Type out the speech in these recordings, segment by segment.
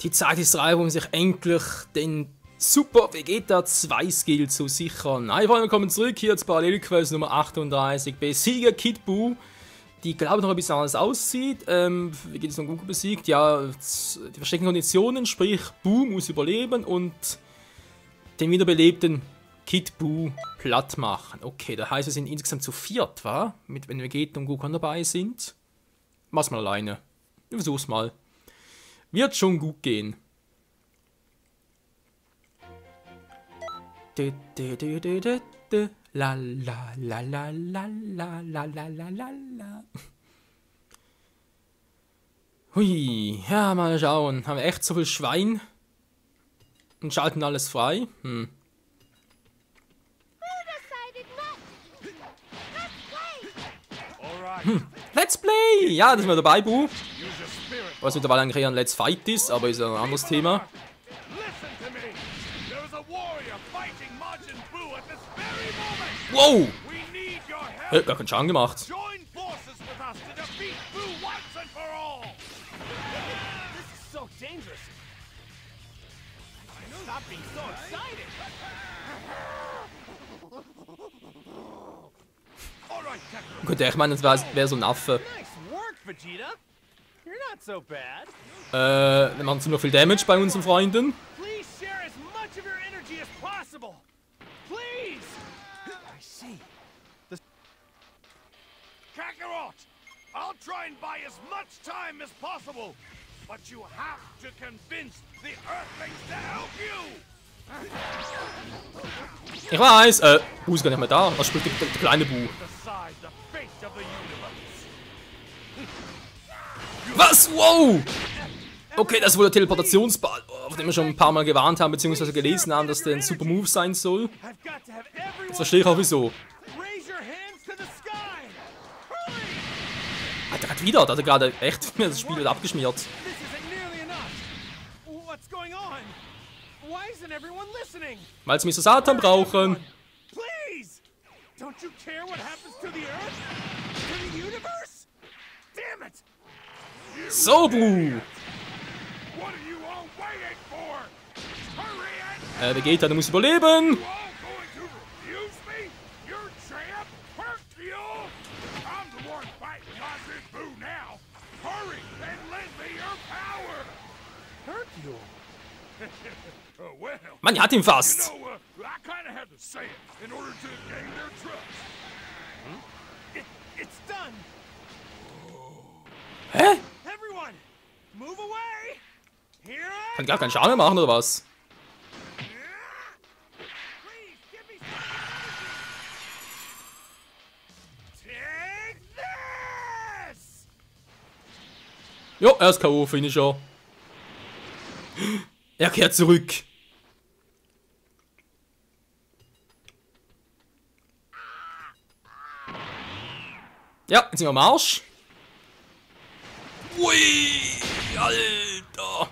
Die Zeit ist reif, um sich endlich den Super Vegeta 2 Skill zu sichern. Hi Freunde, willkommen zurück hier zur Parallelquest Nummer 38. Besiege Kid Buu, die glaube noch ein bisschen anders aussieht. Vegeta ist noch Goku besiegt. Ja, die versteckten Konditionen, sprich Buu muss überleben und den wiederbelebten Kid Buu platt machen. Okay, das heißt, wir sind insgesamt zu viert, wa? Wenn Vegeta und Goku dabei sind. Mach's mal alleine. Ich versuch's mal. Wird schon gut gehen. La la la la la la la la la la. Hui, ja, mal schauen. Haben wir echt so viel Schwein? Und schalten alles frei? Let's Play! Ja, das ist mal dabei, Buu. Was mittlerweile eigentlich eher ein Let's Fight ist, aber ist ja ein anderes Thema. Wow! Gar keinen Schaden gemacht. Gut, ich meine, das wäre so ein Affe. Wir machen ziemlich viel Damage bei unseren Freunden. Kakarot, I'll try and buy as much time as possible, but you have to convince the Earthlings to help you. Ich weiß, Buu ist gar nicht mehr da. Was spielt der kleine Buu? Was? Wow! Okay, das ist wohl der Teleportationsball, auf den wir schon ein paar Mal gewarnt haben, beziehungsweise gelesen haben, dass der ein Super Move sein soll. Jetzt verstehe ich auch wieso. Alter, gerade wieder, da hat er gerade echt das Spiel abgeschmiert. Weil sie mich so Satan brauchen. So, Buu! Vegeta, du musst überleben! Mann, er hat ihn fast! Hä? Kann gar keinen Schaden machen, oder was? Jo, er ist K.O. Finisher. Er kehrt zurück. Ja, jetzt sind wir am Arsch. Ui, Alter.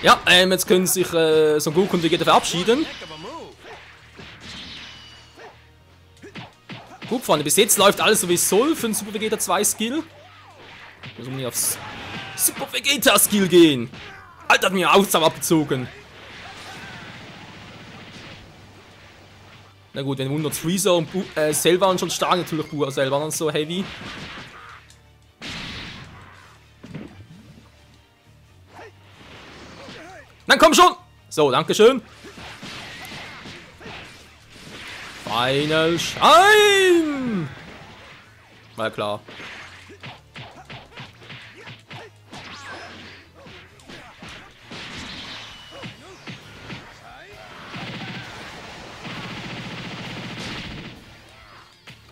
Ja, jetzt können sich Son Goku und Vegeta verabschieden. Gut, Freunde, bis jetzt läuft alles so wie es soll für den Super Vegeta 2 Skill. Müssen wir nicht aufs Super Vegeta Skill gehen. Alter, hat mir Ausdauer abgezogen. Na gut, wenn wundert Freezer und Cell waren schon stark, natürlich Buu selber dann so heavy. Dann komm schon! So, dankeschön. Final Shine! War ja klar.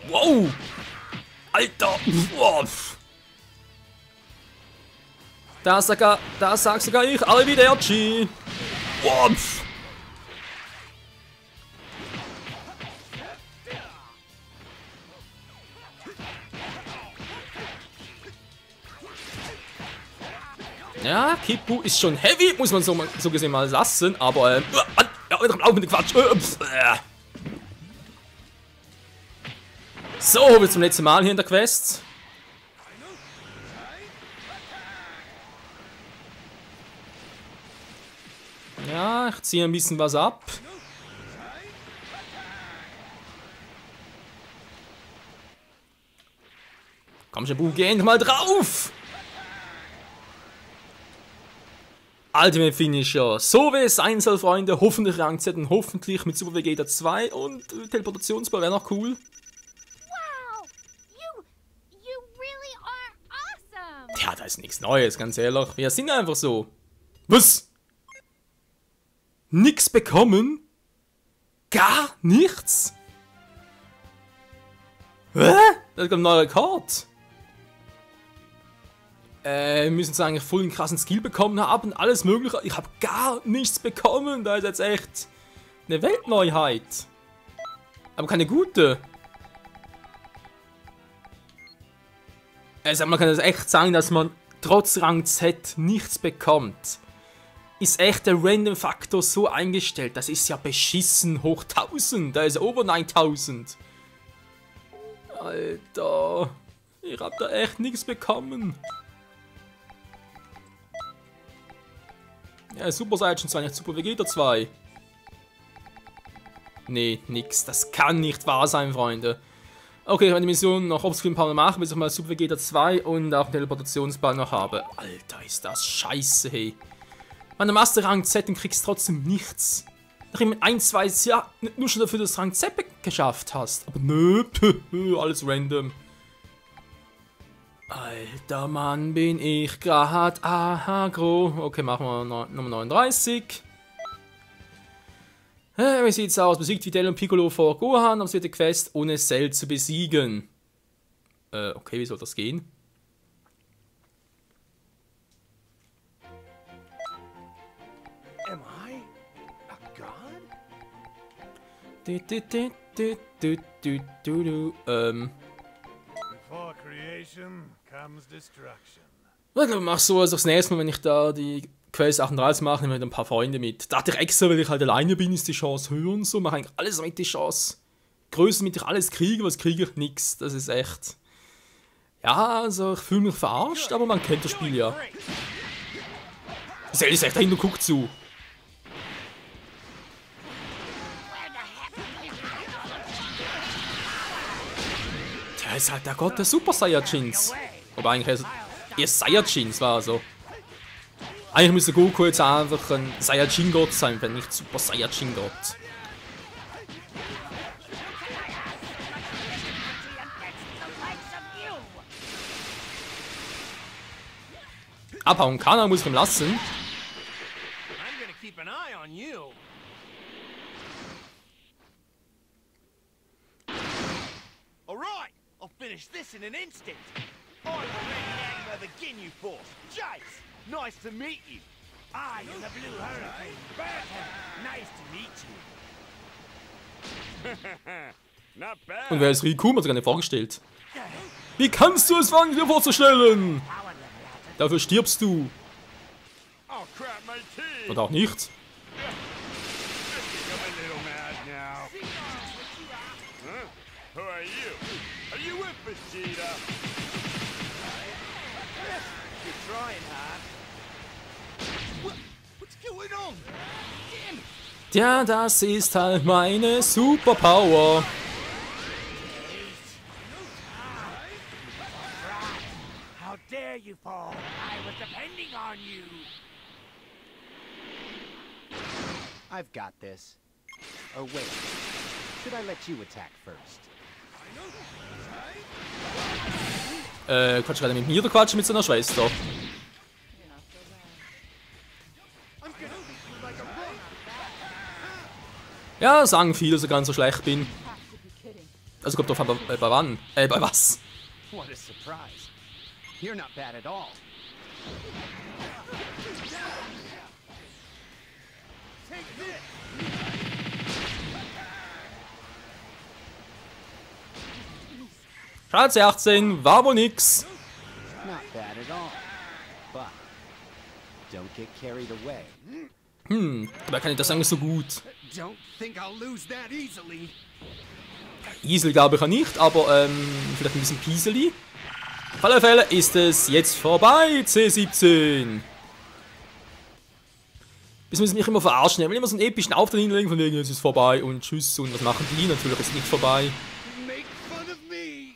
Wow! Alter! Wow. Da sagt sogar ich, Arrivederci! Wow. Ja, Kid Buu ist schon heavy, muss man so gesehen mal lassen, aber ja, auch mit dem Quatsch. So, wir zum letzten Mal hier in der Quest. Ja, ich ziehe ein bisschen was ab. Komm schon, Bu, geh endlich mal drauf! Ultimate Finisher. So wie es sein soll, Freunde. Hoffentlich Rang Z und hoffentlich mit Super Vegeta 2 und Teleportationsball wäre noch cool. Wow, you really are awesome. Ja, da ist nichts Neues, ganz ehrlich. Wir sind einfach so. Was? Nix bekommen? Gar nichts? Hä? Das ist ein neuer Rekord. Wir müssen jetzt eigentlich voll einen krassen Skill bekommen haben, alles mögliche. Ich habe gar nichts bekommen. Da ist jetzt echt eine Weltneuheit. Aber keine gute. Also man kann das echt sagen, dass man trotz Rang Z nichts bekommt. Ist echt der Random-Faktor so eingestellt. Das ist ja beschissen hoch 1000. Da ist over 9000. Alter. Ich hab da echt nichts bekommen. Ja, Super Saiyan 2, nicht Super Vegeta 2. Nee, nix. Das kann nicht wahr sein, Freunde. Okay, ich werde die Mission noch offscreen ein paar Mal machen, bis ich mal Super Vegeta 2 und auch den Teleportationsball noch habe. Alter, ist das scheiße, hey. Meine Master Rang Z und kriegst trotzdem nichts. Nachdem mit 1, 2 ja nur schon dafür, dass du Rang Z geschafft hast. Aber nö, alles random. Alter Mann, bin ich grad agro. Okay, machen wir Nummer 39. Wie sieht's aus? Besiegt Videl und Piccolo vor Gohan, aber es wird die Quest, ohne Cell zu besiegen. Okay, wie soll das gehen? Am I a god? Before creation comes destruction. Ich glaube, ich mache so, als das nächste Mal, wenn ich da die Quest 38 mache, nehme ich ein paar Freunde mit. Da hatte ich extra, weil ich halt alleine bin, ist die Chance höher und so. Mache eigentlich alles damit die Chance größer, damit ich alles kriege, was kriege ich nix. Das ist echt. Ja, also ich fühle mich verarscht, aber man kennt das Spiel ja. Sel ist echt dahinter und guckt zu. Der ist halt der Gott der Super Saiyajins. Aber eigentlich ist er Saiyajins, war so. Eigentlich müsste Goku jetzt einfach ein Saiyajin-Gott sein, wenn nicht Super Saiyajin-Gott. Abhauen kann er, muss ich ihm lassen. I'm gonna keep an eye on you. All right, I'll finish this in an instant. I'm the Red Magma of the Ginyu Force, Jace. Nice to meet you. I am the Blue Hurricane, Bertha. Nice to meet you. Not bad. Und wer ist Riku? Hat sich gar nicht vorgestellt. Wie kannst du es wagen, dir vorzustellen? Dafür stirbst du. Oh crap, my teeth. Oder auch nicht. I'm a little mad now. Huh? Who are you? Are you with Vegeta? You're trying hard. What's going on? Damn it. Ja, das ist halt meine Superpower. How dare you fall? I was depending on you. I've got this. Or wait, should I let you attack first? Quatsch gerade mit mir oder quatsch mit seiner Schwester? Ja, sagen viele, dass ich ganz so schlecht bin. Also kommt drauf an, bei wann? Bei was? What a surprise. You're not bad at all. Schatze 18, war wohl nix. Not bad at all. But don't get carried away. Wer kann ich das eigentlich so gut? Don't think I'll lose that easily. Isel glaube ich ja nicht, aber vielleicht ein bisschen Pieseli. Auf alle Fälle ist es jetzt vorbei, C17. Das müssen mich immer verarschen. Ich will immer so einen epischen Auftritt hinlegen, von wegen, es ist vorbei und tschüss. Und was machen die? Natürlich ist es nicht vorbei. Make fun of me.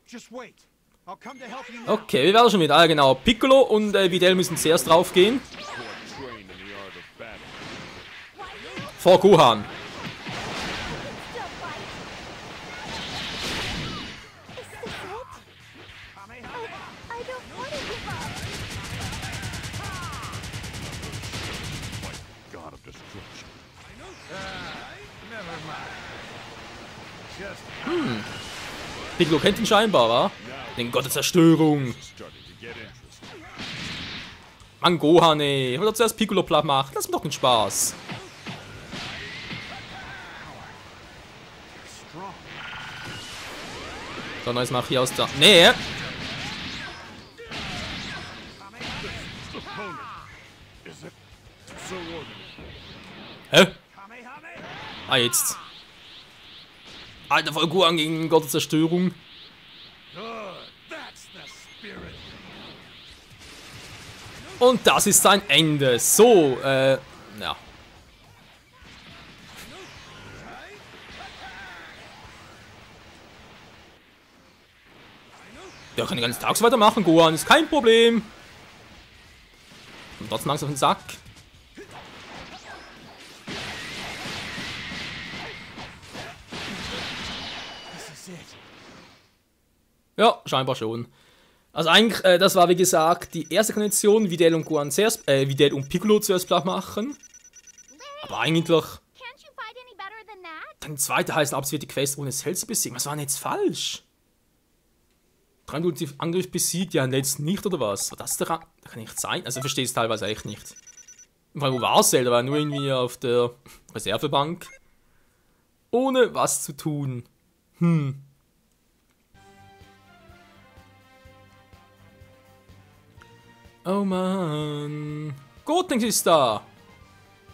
Just wait. I'll come to help you now. Okay, wir werden schon wieder. Ah, genau. Piccolo und Videl müssen zuerst draufgehen. Trained in the art of battle. Vor Gohan. I don't want to give up. God of destruction. Never mind. Just Piccolo kennt ihn scheinbar, wa? Den Gott der Zerstörung. starting to get interested. Mann, Gohan, ey. Ich will doch zuerst Piccolo platt machen. Lass mir doch den Spaß. Strong. So, neues mach ich aus der... Nee. Opponent. Is it so ordinary? Hä? Kamehameha. Ah, jetzt. Alter, voll Gohan gegen den Gott der Zerstörung. Good. That's the spirit. Und das ist sein Ende. So, ja. Ja, kann den ganzen Tag so weitermachen, Gohan, ist kein Problem. Und trotzdem langsam auf den Sack. This is it. Ja, scheinbar schon. Also eigentlich, das war wie gesagt die erste Kondition, Videl und Gohan zuerst, Videl und Piccolo zuerst platt machen. Aber eigentlich, Can't you fight any better than that? dann die zweite heißt absolvierte Quest ohne Cell zu besiegen. Was war denn jetzt falsch? 3 Angriff besiegt, ja, letzten nicht, oder was? War das daran? Das kann nicht sein. Also, ich verstehe es teilweise echt nicht. Weil, wo war Cell? Da war nur irgendwie auf der Reservebank. Ohne was zu tun. Oh Mann. Gotenks ist da.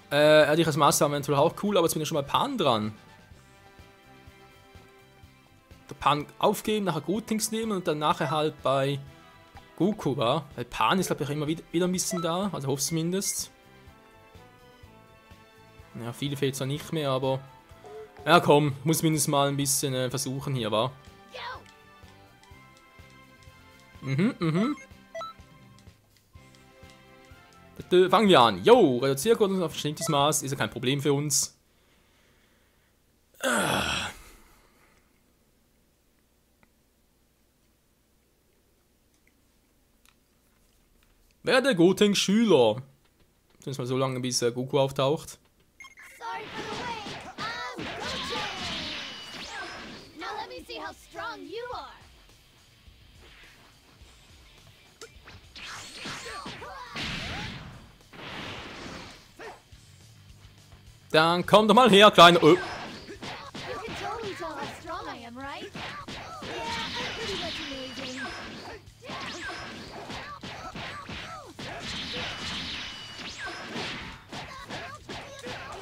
Dich als Master haben wir natürlich auch cool, aber jetzt bin ich schon bei Pan dran. Der Pan aufgeben, nachher Gotenks nehmen und dann nachher halt bei Goku war. Bei Pan ist glaube ich immer wieder ein bisschen da, also hoffe zumindest. Ja, viele fehlt zwar nicht mehr, aber... Ja komm, muss mindestens mal ein bisschen versuchen hier, wa? Fangen wir an. Jo, Reduziercode auf bestimmtes Maß ist ja kein Problem für uns. Werde Gotenks Schüler. Zumindest mal so lange, bis Goku auftaucht. Sorry for the wait. I'm Goten. Now let me see how strong you are. Dann komm doch mal her, kleiner... You can totally tell how strong I am, right? Yeah, I'm pretty much amazing.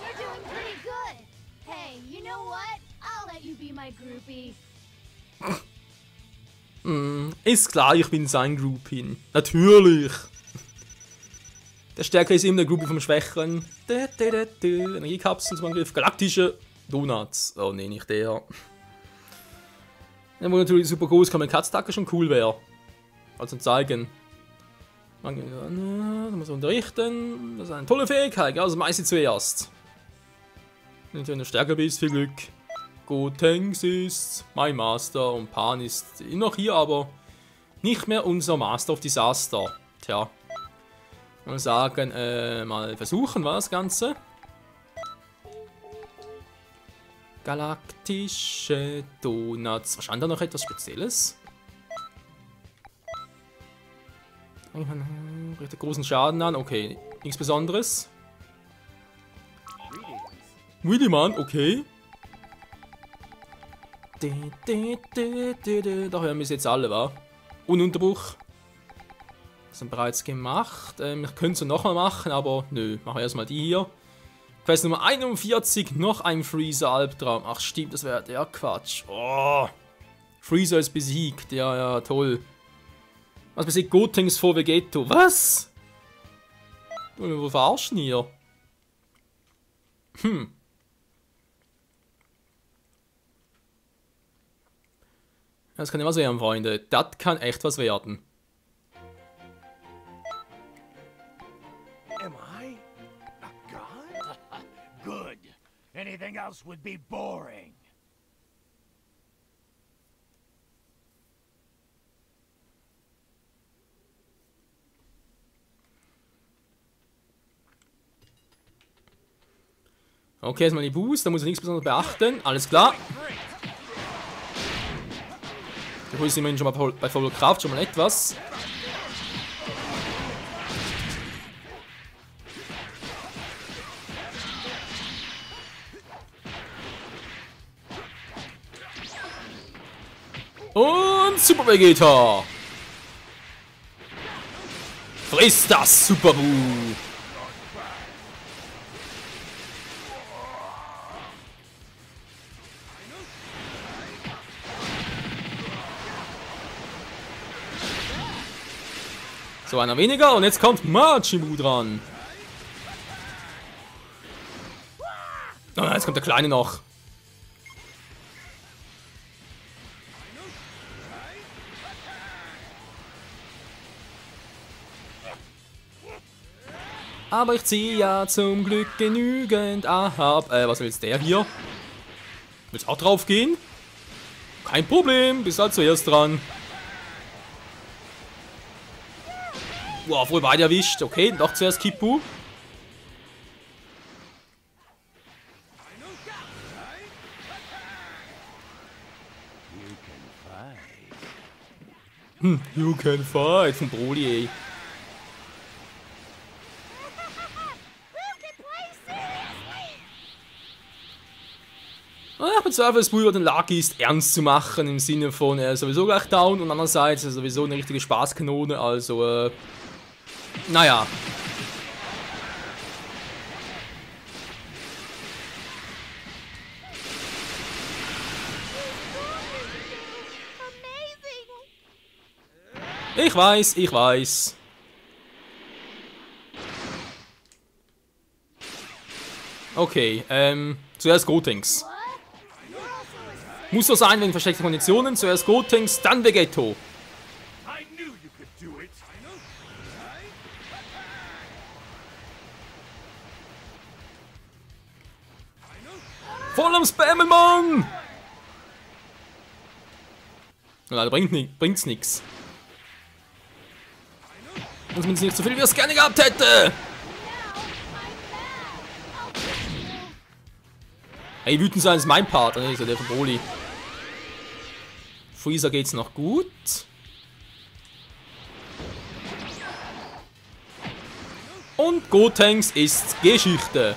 You're doing pretty good. Hey, you know what? I'll let you be my groupie. Ist klar, ich bin sein Groupie. Natürlich. Der Stärker ist eben der Groupie vom Schwächeren. Energiekapseln zum Angriff. Galaktische Donuts. Oh ne, nicht der. Ja, wo natürlich super groß kann, mein Katztacke schon cool wäre. Also zeigen. Da muss man unterrichten. Das ist eine tolle Fähigkeit. Also mach sie zuerst. Wenn du stärker bist, viel Glück. Gotenks ist mein Master und Pan ist noch hier, aber nicht mehr unser Master of Disaster. Tja. Mal sagen, mal versuchen war das Ganze. Galaktische Donuts. Wahrscheinlich noch etwas Spezielles. Richtet großen Schaden an. Okay, nichts Besonderes. Willyman, okay. Da hören wir es jetzt alle, wa? Ununterbruch. Das haben wir bereits gemacht. Ich könnte es nochmal machen, aber nö. Machen wir erstmal die hier. Quest Nummer 41, noch ein Freezer-Albtraum. Ach stimmt, das wäre der Quatsch. Oh. Freezer ist besiegt. Ja, ja, toll. Was besiegt Gotenks vor Vegeto? Was? Wir verarschen hier. Das kann ja was werden, Freunde. Das kann echt was werden. Am I a god? Good. Anything else would be boring. Okay, erstmal die Boost, da muss ich nichts besonders beachten. Alles klar. Da ist immerhin schon mal bei voller Kraft schon mal etwas. Und Super Vegeta. Friss das, Super Buu. So, einer weniger und jetzt kommt Machimu dran. Oh, jetzt kommt der Kleine noch. Aber ich ziehe ja zum Glück genügend ab. Was will jetzt der hier? Willst auch drauf gehen? Kein Problem, bist halt zuerst dran. Wow, wohl beide erwischt. Okay, doch zuerst Kid Buu. You can fight. Von Broly, ey. Ich bezweifle, dass Buu über den Lucky ist, ernst zu machen, im Sinne von, er ist sowieso gleich down und andererseits ist er sowieso eine richtige Spaßkanone, also, naja. Ich weiß, ich weiß. Okay, zuerst Gotenks. Muss so sein wegen versteckter Konditionen. Zuerst Gotenks, dann Vegeto. I knew you could do it. Voll am Spammen, Mann! Leider bringt's nix. Und zumindest nicht so viel, wie er es gerne gehabt hätte! Hey, wütend sein ist mein Part, ne? Ist ja der von Broly. Freezer geht's noch gut. Und Gotenks ist Geschichte.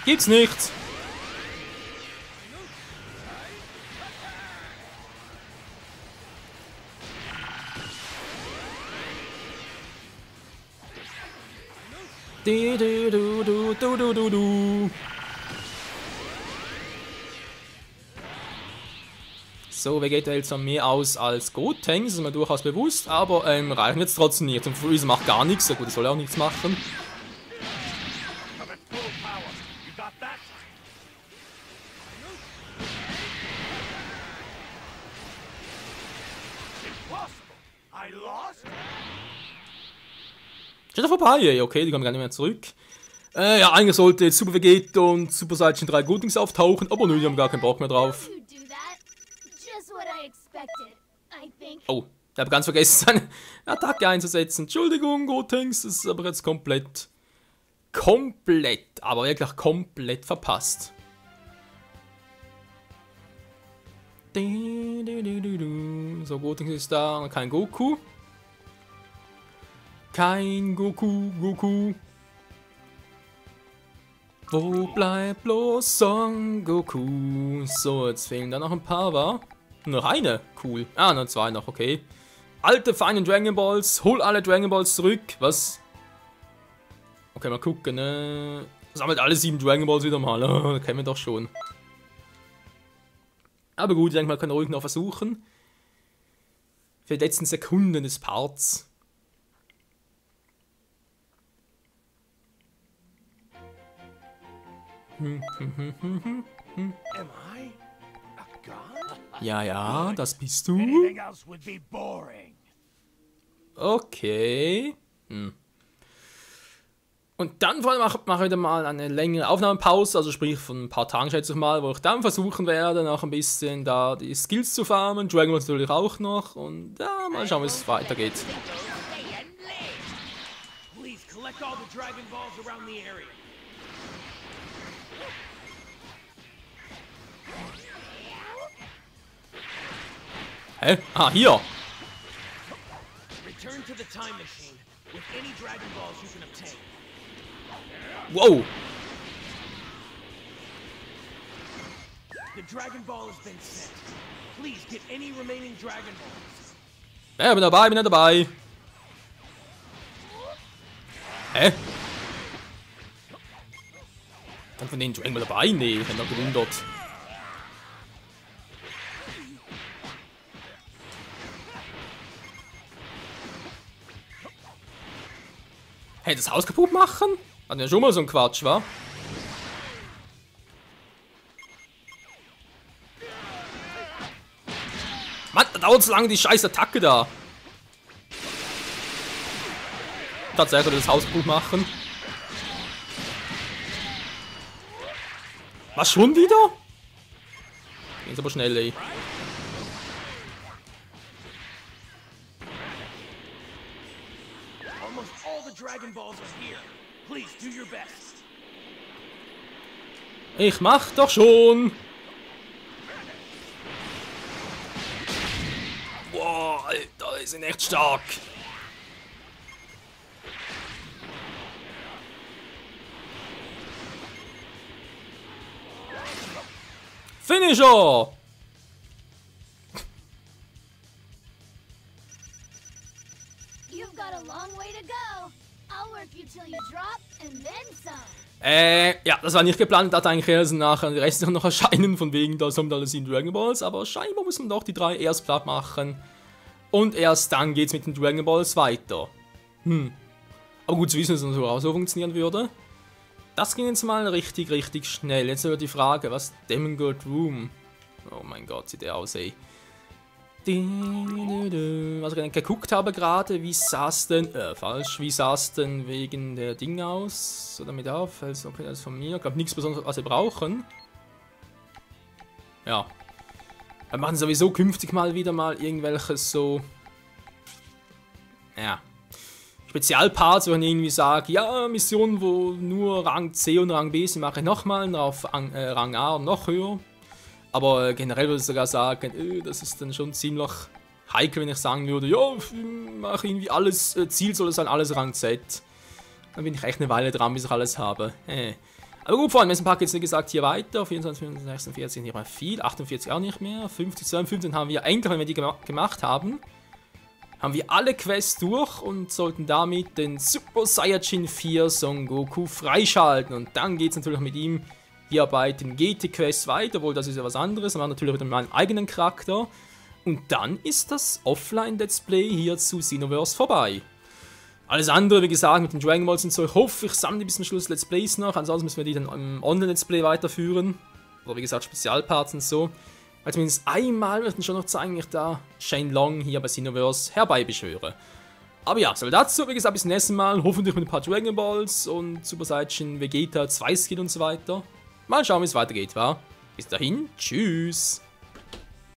Gibt's nicht. Du. So, Vegeta hält zwar mehr aus als Gotenks, ist mir durchaus bewusst, aber reichen jetzt trotzdem nicht. Und Freezer macht gar nichts, ja gut, er soll auch nichts machen. Come at full power. You got that? Impossible. I lost? Steht da vorbei, ey. Okay, die kommen gar nicht mehr zurück. Ja, eigentlich sollte jetzt Super Vegeta und Super Saiyan 3 Gotenks auftauchen, aber nö, die haben gar keinen Bock mehr drauf. Oh, ich habe ganz vergessen, seine Attacke einzusetzen. Entschuldigung, Gotenks, das ist aber jetzt komplett, aber wirklich komplett verpasst. So, Gotenks ist da und kein Goku. Kein Goku. Wo bleibt bloß Son Goku? So, jetzt fehlen da noch ein paar, wa? Noch eine? Cool. Ah, noch zwei noch, okay. Alte, feine Dragon Balls. Hol alle Dragon Balls zurück. Was? Okay, mal gucken, ne? Sammelt alle 7 Dragon Balls wieder mal. Oh, kennen wir doch schon. Aber gut, ich denke mal, können wir ruhig noch versuchen. für die letzten Sekunden des Parts. Am I a god? Ja, das bist du. Anything else would be boring. Okay. Und dann vor allem mache ich wieder mal eine längere Aufnahmepause, also sprich von ein paar Tagen schätze ich mal, wo ich dann versuchen werde, noch ein bisschen da die Skills zu farmen. Dragon Ball natürlich auch noch und ja, mal schauen, wie es weitergeht. Please collect all the Dragon Balls around the area. Hä? Ah, hier. Return to the time machine with any Dragon Balls you can obtain. Wow. The Dragon Ball has been sent. Please get any remaining Dragon Balls. Ja, bin dabei. Hä? Dann von den Dragon Ball dabei? Nee, ich hab noch gewundert. Hey, das Haus kaputt machen? Hatten ja schon mal so ein Quatsch, wa? Mann, da dauert so lange die scheiß Attacke da. Tatsächlich das Haus kaputt machen. Was, schon wieder? Geht's aber schnell, ey. Almost all the Dragon Balls are here. Please do your best. Ich mach doch schon. Boah, Alter, die sind echt stark. Finisher! You've got a long way to go. I'll work you till you drop and then some. Ja, das war nicht geplant. Da eigentlich erst nachher die Reste noch erscheinen, von wegen, da sind alles in Dragon Balls. Aber scheinbar muss man doch die 3 erst platt machen. Und erst dann geht's mit den Dragon Balls weiter. Aber gut zu wissen, dass das auch so funktionieren würde. Das ging jetzt mal richtig schnell. Jetzt aber die Frage, was Demon God Room? Oh mein Gott, sieht der aus, ey. Was ich geguckt habe gerade, wie sah's denn, wie sah's denn wegen der Ding aus? So, damit auf, also okay, das ist von mir. Ich glaube nichts Besonderes, was wir brauchen. Ja. Wir machen sowieso künftig mal wieder mal irgendwelches so, ja, Spezialparts, wo ich irgendwie sage, ja, Missionen, wo nur Rang C und Rang B sind, mache ich nochmal, auf Rang A und noch höher. Aber generell würde ich sogar sagen, das ist dann schon ziemlich heikel, wenn ich sagen würde, ja, mache irgendwie alles, Ziel soll sein, alles Rang Z. Dann bin ich echt eine Weile dran, bis ich alles habe. Aber gut, vor allem, im Pack jetzt wie gesagt hier weiter, 24, 25, 46 nicht mehr viel, 48 auch nicht mehr, 50, 52 haben wir eigentlich, wenn wir die gemacht haben, haben wir alle Quests durch und sollten damit den Super Saiyajin 4 Son Goku freischalten. Und dann geht es natürlich mit ihm hier bei den GT-Quests weiter, obwohl das ist ja was anderes, aber natürlich mit meinem eigenen Charakter. Und dann ist das Offline-Let's Play hier zu Xenoverse vorbei. Alles andere, wie gesagt, mit den Dragon Balls und so, ich hoffe, ich sammle bis zum Schluss Let's Plays noch, ansonsten müssen wir die dann im Online-Let's Play weiterführen. Oder wie gesagt, Spezialparts und so. Weil zumindest einmal möchten schon noch zeigen, wie ich da Shane Long hier bei Xenoverse herbeibeschwöre. Aber ja, so dazu, wie gesagt, bis zum nächsten Mal, hoffentlich mit ein paar Dragon Balls und Super Saiyajin Vegeta 2 Skill und so weiter. Mal schauen, wie es weitergeht, wa? Bis dahin, tschüss!